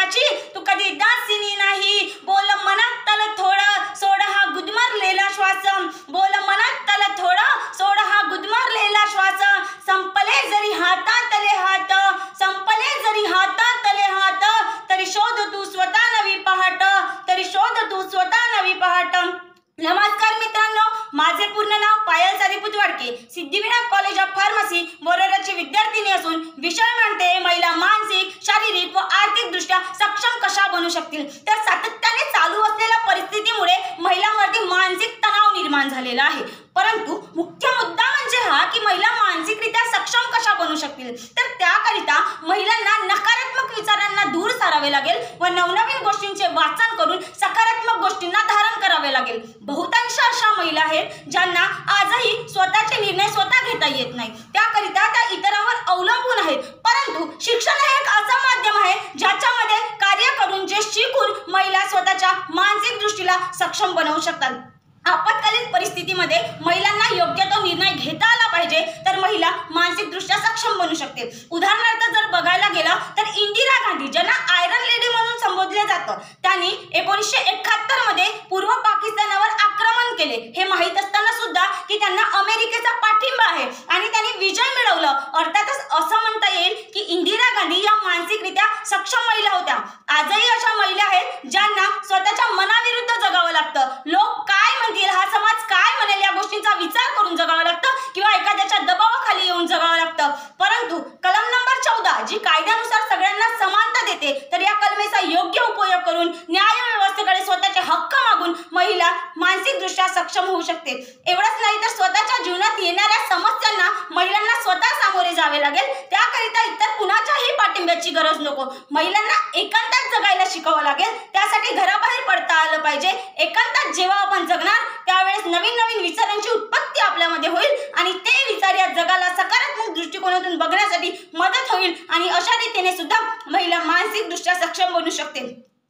सुखाची तू कधी दासिनी नाही. बोल मनात तल थोडं सोड हा गुदमरलेला श्वास. बोल मनात तल थोडं सोड हा गुदमरलेला श्वास. संपले जरी हातातले हात, संपले जरी हातातले हात, तरी शोध तू स्वतः नवी पहाट, तरी शोध तू स्वतः नवी पहाट. नमस्कार मित्रांनो, माझे पूर्ण नाव Payal Sariput Wadke, Siddhivinayak college of pharmacy वरोराची विद्यार्थिनी असून विषय म्हणते महिला मानसिक, शारीरिक व आर्थिक दृष्ट्या सक्षम कशा बनू शकतील. तर सातत्याने चालू असलेल्या परिस्थितीमुळे महिलांवरती मानसिक तणाव निर्माण झालेला आहे. परंतु मुख्य मुद्दा म्हणजे हा की महिला मानसिकरित्या सक्षम कशा बनू शकतील. तर त्याकरिता महिलांना नकारात्मक विचारांना दूर सारावे लागेल व नवनवीन गोष्टींचे वाचन करून सकारात्मक गोष्टींना धारण करावे लागेल. बहुतांश अशा महिला आहेत ज्यांना आजही स्वतःचे निर्णय स्वतः घेता येत नाही. त्याकरिता त्या इतरांवर अवलंबून आहेत. परंतु शिक्षण हे एक असं माध्यम आहे ज्याच्यामध्ये कार्य करून जे शिकून महिला स्वतःच्या मानसिक दृष्टीला सक्षम बनवू शकतात. आपत्कालीन परिस्थितीमध्ये महिलांना योग्य तो निर्णय घेता आला पाहिजे तर महिला मानसिक दृष्ट्या सक्षम बनू शकते. उदाहरणार्थ जर बघायला गेला तर इंदिरा गांधी, ज्यांना आयरन लेडी म्हणून संबोधले जातं, त्यांनी 1971 मध्ये पूर्व पाकिस्तानावर आक्रमण केले. हे माहीत असताना सुद्धा की त्यांना अमेरिकेचा पाठिंबा आहे आणि त्यांनी विजय मिळवलं. अर्थातच असं म्हणता येईल की इंदिरा गांधी या मानसिकरित्या सक्षम महिला होत्या. आजही अशा महिला आहेत ज्यांना स्वतःच्या मनाविरुद्ध जगावं लागतं. लोक काय म्हणतील, हा समाज काय म्हणेल या गोष्टींचा विचार करून जगावं लागतं किंवा एखाद्याच्या दबावाखाली येऊन जगावं लागतं. परंतु कलम नंबर 14 जी कायद्यानुसार सगळ्यांना समानता देते, तर या कलमेचा योग्य उपयोग करून न्याय व्यवस्थेकडे स्वतःचे हक्क मागून महिला मानसिकदृष्ट्या सक्षम होऊ शकते. एवढंच नाही तर स्वतःच्या जीवनात येणाऱ्या समस्यांना महिलांना स्वतः सामोरे जावे लागेल. त्याकरिता इतर कुणाच्याही पाठिंब्याची गरज नको. महिलांना एकांतात जगायला शिकावं लागेल. त्यासाठी घराबाहेर पडता आलं पाहिजे. एकांतात जेव्हा आपण जगणार त्यावेळेस नवीन नवीन विचारांची उत्पत्ती आपल्यामध्ये होईल आणि ते विचार या जगाला सकारात्मक दृष्टिकोनातून बघण्यासाठी मदत होईल आणि अशा रीतीने सुद्धा महिला मानसिकदृष्ट्या सक्षम बनू शकते.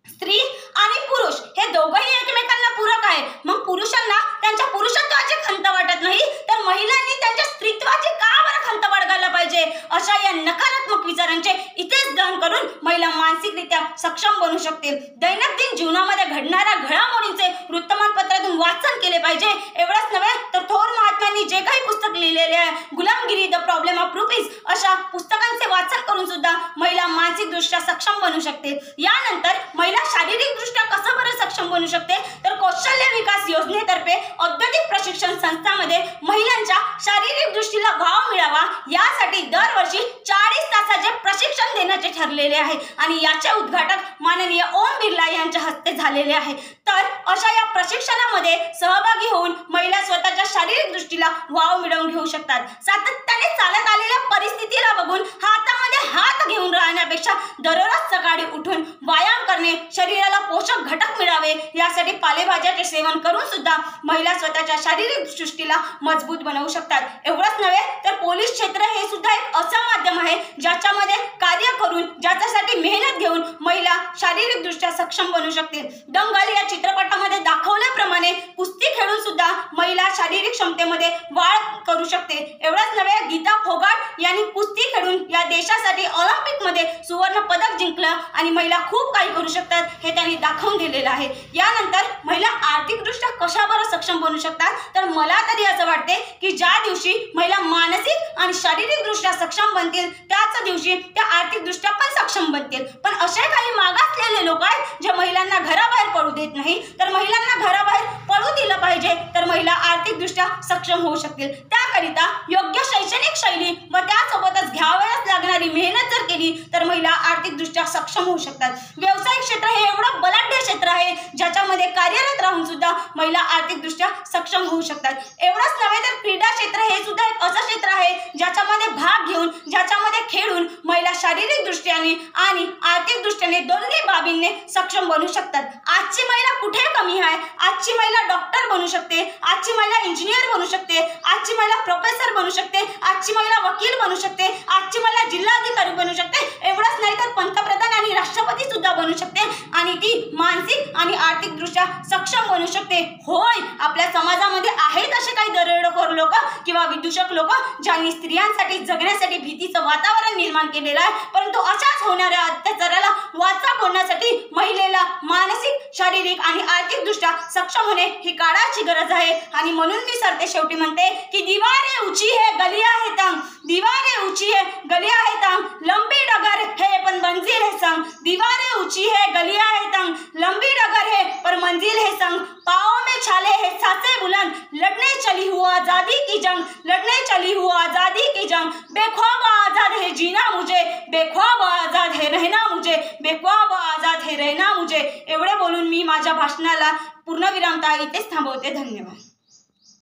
स्त्री आणि पुरुष हे दोघंही एकमेकांना पूरक आहे. मग पुरुषांना त्यांच्या पुरुषत्वाची खंत वाटत नाही तर महिलांनी त्यांच्या स्त्रीत्वाची का बरं खंत बाळगायला पाहिजे. अशा या नकारात्मक विचारांचे इथेच दहन करून महिला मानसिकरित्या सक्षम बनू शकते. दैनंदिन जीवनामध्ये घडणाऱ्या घडामोडींचे वृत्तमानपत्रातून वाचन केले पाहिजे. एवढंच नव्हे तर थोर महात्म्यांनी जे काही पुस्तक लिहिलेले आहे, गुलामगिरी, द प्रॉब्लेम ऑफ रुपीज, अशा पुस्तकांचे वाचन करून सुद्धा महिला मानसिकदृष्ट्या सक्षम बनू शकते. यानंतर महिला शारीरिक दृष्ट्या कसं बरं सक्षम बनू शकते तर कौशल्य विकास योजनेतर्फे औद्योगिक प्रशिक्षण संस्थांमध्ये महिलांच्या शारीरिक दृष्टीला वाव मिळावा यासाठी दरवर्षी 40 तासाचे प्रशिक्षण देण्याचे ठरलेले आहे आणि याचे उद्घाटन माननीय ओम बिर्ला यांच्या हस्ते झालेले आहे. तर अशा या प्रशिक्षणामध्ये सहभागी होऊन महिला स्वतःच्या शारीरिक दृष्टीला वाव मिळवून घेऊ शकतात. सातत्याने चालत आलेल्या परिस्थितीला बघून हातामध्ये हात घेऊन राहण्यापेक्षा दररोज सकाळी उठून व्यायाम करणे, शरीराला पोषक घटक मिळावे यासाठी पालेभाज्याचे सेवन करून सुद्धा महिला स्वतःच्या शारीरिक दृष्टीला मजबूत बनवू शकतात. एवढंच नव्हे तर पोलीस क्षेत्र हे सुद्धा एक असं माध्यम आहे ज्याच्यामध्ये कार्य करून, ज्याच्यासाठी मेहनत घेऊन महिला शारीरिक दृष्ट्या सक्षम बनू शकते. दंगल या चित्रपटामध्ये दाखवल्याप्रमाणे कुस्ती खेळून सुद्धा महिला शारीरिक क्षमतेमध्ये वाढ करू शकते. एवढंच नव्हे, गीता फोगाट यांनी कुस्ती खेळून या देशासाठी ऑलिम्पिकमध्ये सुवर्ण पदक जिंकलं आणि महिला खूप काही करू शकतात हे त्यांनी दाखवून दिलेलं आहे. यानंतर महिला आर्थिकदृष्ट्या कशा बरं सक्षम बनू शकतात तर मला तरी असं वाटते की ज्या दिवशी महिला मानसिक आणि शारीरिक दृष्ट्या सक्षम बनतील त्याच दिवशी त्या आर्थिकदृष्ट्या पण सक्षम बनतील. पण असे काही मागासलेले लोक आहेत जे महिलांना घराबाहेर पडू देत नाही. तर महिलांना घराबाहेर पडू दिलं पाहिजे तर महिला आर्थिकदृष्ट्या सक्षम होऊ शकतील. त्याकरिता योग्य शैक्षणिक शैली व त्यासोबतच घ्यावयास लागणारी मेहनत जर केली तर महिला आर्थिकदृष्ट्या सक्षम होऊ शकतात. व्यावसायिक क्षेत्र हे एवढं बलाढ्य क्षेत्र आहे ज्याच्यामध्ये कार्यरत राहून सुद्धा महिला आर्थिकदृष्ट्या सक्षम होऊ शकतात. एवढंच नव्हे तर क्रीडा क्षेत्र हे सुद्धा एक असं क्षेत्र आहे ज्याच्यामध्ये भाग घेऊन, ज्याच्यामध्ये खेळून महिला शारीरिक दृष्ट्याने आणि आर्थिक दृष्ट्याने दोन्ही बाबींनी सक्षम बनू शकतात. आजची महिला कुठे कमी आहे? आजची महिला डॉक्टर बनू शकते, आजची महिला इंजिनियर बनू शकते, आजची महिला प्रोफेसर बनू शकते, आजची महिला वकील बनू शकते, आजची महिला जिल्हाधिकारी बनू शकते. एवढंच नाही तर पंतप्रधान आणि राष्ट्रपती सुद्धा बनू शकते आणि ती मानसिक आणि आर्थिक दृष्ट्या सक्षम बनू शकते. होय, आपल्या समाजामध्ये आहेत असे काही दरोडेखोर, बंडखोर लोक किंवा विदूषक लोक ज्यांनी स्त्रियांसाठी जगण्यासाठी भीतीचं वातावरण निर्माण केलेलं आहे, परंतु अशाच होणाऱ्या अत्याचाराला वाचा फोडण्यासाठी महिलेला मानसिक, शारीरिक आणि आर्थिकदृष्ट्या सक्षम होणे ही काळाची गरज आहे. आणि म्हणून मी सरते शेवटी म्हणते की दीवारें ऊंची है गलियां है तंग, दीवारें ऊंची है गलियां है तंग, लंबी डगर है पर मंजिल है संग, दीवारें ऊंची है गलियां है तंग, लंबी डगर है पर मंजिल है संग, पाँव में छाले है सांसें बुलंद, लड़ने चली हूँ आजादी की जंग, लड़ने चली हूँ आजादी की जंग, बेख्वाब आजाद है जीना मुझे, बेख्वाब आजाद है रहना मुझे, बेख्वाब आजाद है रहना मुझे. एवढे बोलून मी माझ्या भाषणाला पूर्णविराम इथेच थांबवते. धन्यवाद.